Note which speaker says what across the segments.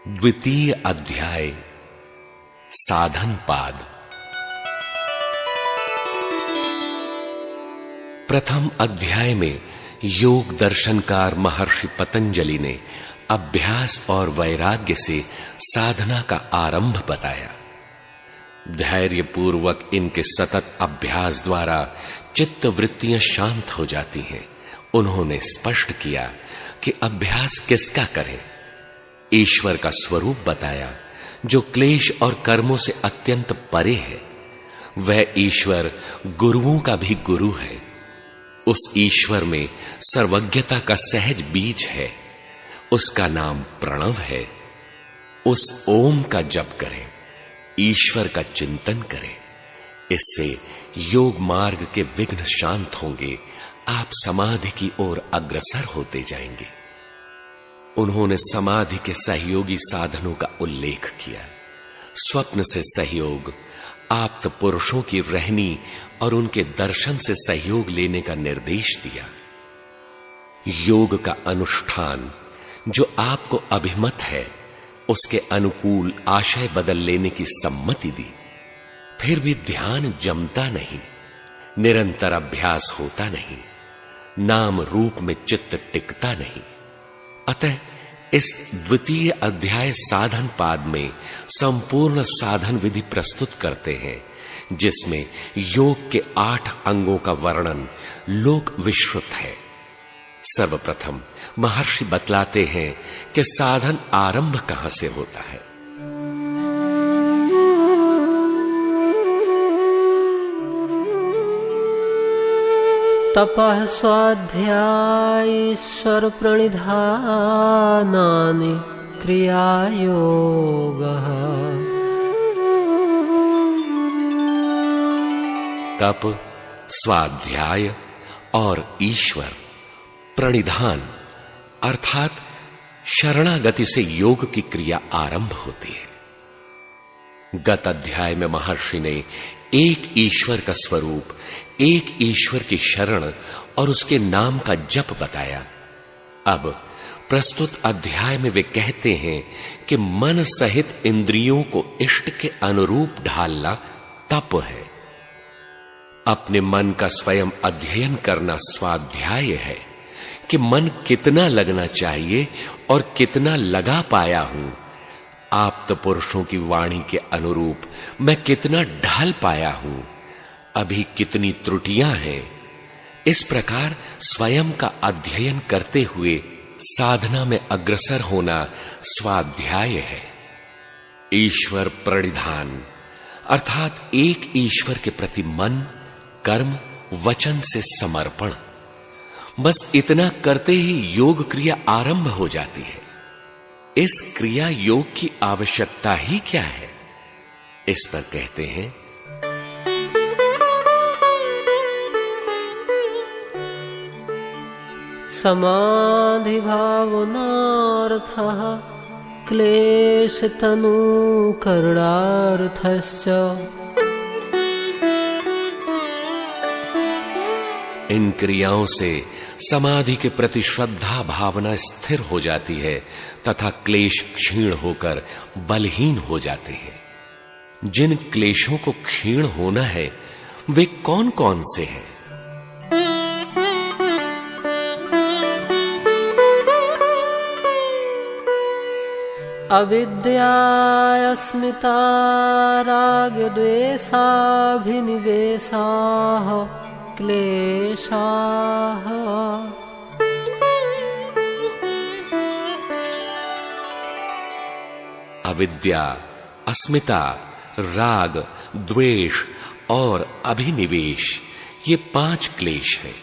Speaker 1: द्वितीय अध्याय साधन पाद। प्रथम अध्याय में योग दर्शनकार महर्षि पतंजलि ने अभ्यास और वैराग्य से साधना का आरंभ बताया। धैर्य पूर्वक इनके सतत अभ्यास द्वारा चित्त वृत्तियां शांत हो जाती हैं। उन्होंने स्पष्ट किया कि अभ्यास किसका करें। ईश्वर का स्वरूप बताया जो क्लेश और कर्मों से अत्यंत परे है। वह ईश्वर गुरुओं का भी गुरु है। उस ईश्वर में सर्वज्ञता का सहज बीज है। उसका नाम प्रणव है। उस ओम का जप करें, ईश्वर का चिंतन करें। इससे योग मार्ग के विघ्न शांत होंगे। आप समाधि की ओर अग्रसर होते जाएंगे। उन्होंने समाधि के सहयोगी साधनों का उल्लेख किया। स्वप्न से सहयोग, आप्त पुरुषों की रहनी और उनके दर्शन से सहयोग लेने का निर्देश दिया। योग का अनुष्ठान जो आपको अभिमत है, उसके अनुकूल आशय बदल लेने की सम्मति दी। फिर भी ध्यान जमता नहीं, निरंतर अभ्यास होता नहीं, नाम रूप में चित्त टिकता नहीं। अतः इस द्वितीय अध्याय साधन पाद में संपूर्ण साधन विधि प्रस्तुत करते हैं, जिसमें योग के 8 अंगों का वर्णन लोक विश्रुत है। सर्वप्रथम महर्षि बतलाते हैं कि साधन आरंभ कहां से होता है।
Speaker 2: तपः स्वाध्यायीश्वर प्रणिधानानि क्रियायोगः।
Speaker 1: तप, स्वाध्याय और ईश्वर प्रणिधान अर्थात शरणागति से योग की क्रिया आरंभ होती है। गत अध्याय में महर्षि ने एक ईश्वर का स्वरूप, एक ईश्वर की शरण और उसके नाम का जप बताया। अब प्रस्तुत अध्याय में वे कहते हैं कि मन सहित इंद्रियों को इष्ट के अनुरूप ढालना तप है। अपने मन का स्वयं अध्ययन करना स्वाध्याय है कि मन कितना लगना चाहिए और कितना लगा पाया हूं। आप्त पुरुषों की वाणी के अनुरूप मैं कितना ढाल पाया हूं, अभी कितनी त्रुटियां हैं। इस प्रकार स्वयं का अध्ययन करते हुए साधना में अग्रसर होना स्वाध्याय है। ईश्वर प्रणिधान अर्थात एक ईश्वर के प्रति मन, कर्म, वचन से समर्पण। बस इतना करते ही योग क्रिया आरंभ हो जाती है। इस क्रिया योग की आवश्यकता ही क्या है? इस पर कहते हैं,
Speaker 2: समाधि भावनार्थः क्लेश तनु करणार्थश्च।
Speaker 1: इन क्रियाओं से समाधि के प्रति श्रद्धा भावना स्थिर हो जाती है तथा क्लेश क्षीण होकर बलहीन हो जाते हैं। जिन क्लेशों को क्षीण होना है वे कौन कौन से हैं?
Speaker 2: अविद्या, अस्मिता, राग, द्वेषाभिनिवेशाः क्लेशाः।
Speaker 1: अविद्या, अस्मिता, राग, द्वेष और अभिनिवेश, ये 5 क्लेश हैं।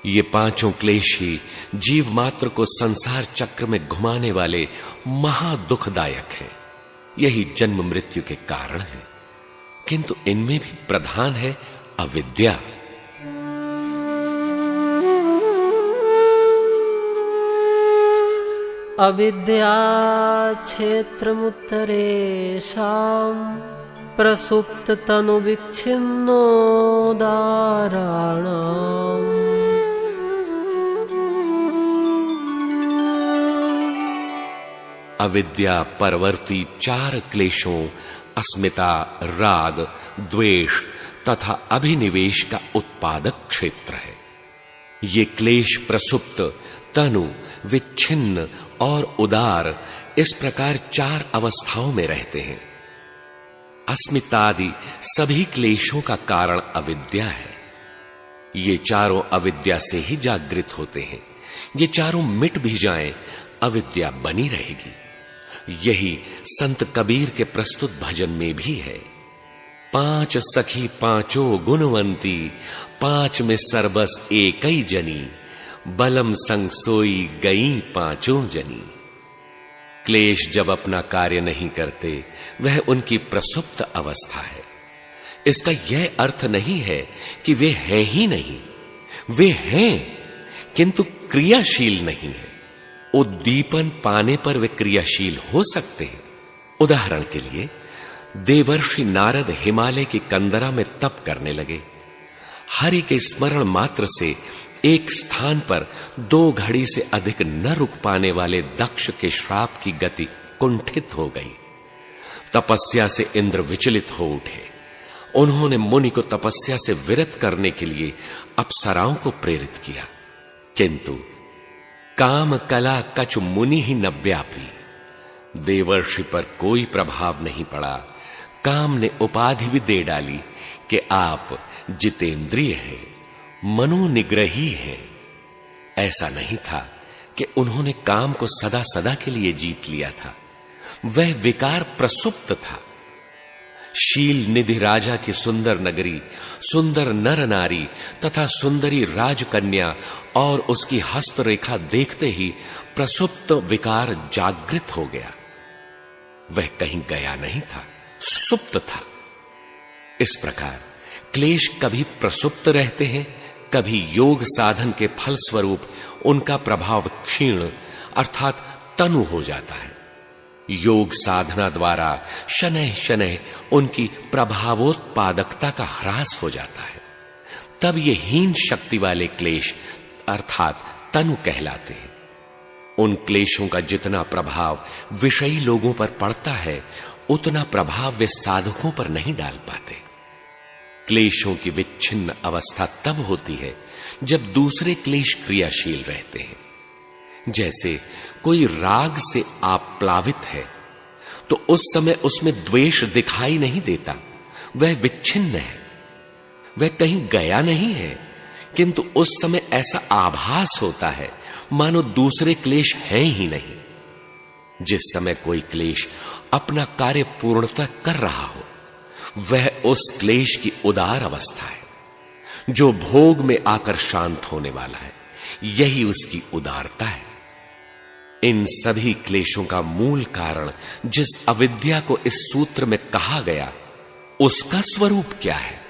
Speaker 1: ये पांचों क्लेश ही जीव मात्र को संसार चक्र में घुमाने वाले महादुखदायक हैं। यही जन्म मृत्यु के कारण है। किंतु इनमें भी प्रधान है अविद्या।
Speaker 2: अविद्या क्षेत्रमुत्तरेषां प्रसुप्त तनु विच्छिन्नोदाराणाम्।
Speaker 1: अविद्या परवर्ती 4 क्लेशों अस्मिता, राग, द्वेष तथा अभिनिवेश का उत्पादक क्षेत्र है। ये क्लेश प्रसुप्त, तनु, विच्छिन्न और उदार इस प्रकार 4 अवस्थाओं में रहते हैं। अस्मितादि सभी क्लेशों का कारण अविद्या है। ये चारों अविद्या से ही जागृत होते हैं। ये चारों मिट भी जाएं, अविद्या बनी रहेगी। यही संत कबीर के प्रस्तुत भजन में भी है। 5 सखी पांचों गुणवंती, 5 में सरबस एकई जनी, बलम संग सोई गई पांचों जनी। क्लेश जब अपना कार्य नहीं करते, वह उनकी प्रसुप्त अवस्था है। इसका यह अर्थ नहीं है कि वे हैं ही नहीं, वे हैं किंतु क्रियाशील नहीं है। उद्दीपन पाने पर वे क्रियाशील हो सकते हैं। उदाहरण के लिए देवर्षि नारद हिमालय की कंदरा में तप करने लगे। हरि के स्मरण मात्र से एक स्थान पर 2 घड़ी से अधिक न रुक पाने वाले दक्ष के श्राप की गति कुंठित हो गई। तपस्या से इंद्र विचलित हो उठे। उन्होंने मुनि को तपस्या से विरत करने के लिए अप्सराओं को प्रेरित किया, किंतु काम कला कछु मुनि ही न व्यापी। देवर्षि पर कोई प्रभाव नहीं पड़ा। काम ने उपाधि भी दे डाली कि आप जितेंद्रिय हैं, मनोनिग्रही हैं। ऐसा नहीं था कि उन्होंने काम को सदा सदा के लिए जीत लिया था। वह विकार प्रसुप्त था। शील निधि राजा की सुंदर नगरी, सुंदर नर नारी तथा सुंदरी राजकन्या और उसकी हस्तरेखा देखते ही प्रसुप्त विकार जागृत हो गया। वह कहीं गया नहीं था, सुप्त था। इस प्रकार क्लेश कभी प्रसुप्त रहते हैं, कभी योग साधन के फल स्वरूप उनका प्रभाव क्षीण अर्थात तनु हो जाता है। योग साधना द्वारा शनैः शनैः उनकी प्रभावोत्पादकता का ह्रास हो जाता है। तब ये हीन शक्ति वाले क्लेश अर्थात तनु कहलाते हैं। उन क्लेशों का जितना प्रभाव विषयी लोगों पर पड़ता है, उतना प्रभाव वे साधकों पर नहीं डाल पाते। क्लेशों की विच्छिन्न अवस्था तब होती है जब दूसरे क्लेश क्रियाशील रहते हैं। जैसे कोई राग से आप्लावित है तो उस समय उसमें द्वेष दिखाई नहीं देता, वह विच्छिन्न है, वह कहीं गया नहीं है, किंतु उस समय ऐसा आभास होता है मानो दूसरे क्लेश हैं ही नहीं। जिस समय कोई क्लेश अपना कार्य पूर्णतः कर रहा हो, वह उस क्लेश की उदार अवस्था है जो भोग में आकर शांत होने वाला है। यही उसकी उदारता है। इन सभी क्लेशों का मूल कारण जिस अविद्या को इस सूत्र में कहा गया, उसका स्वरूप क्या है?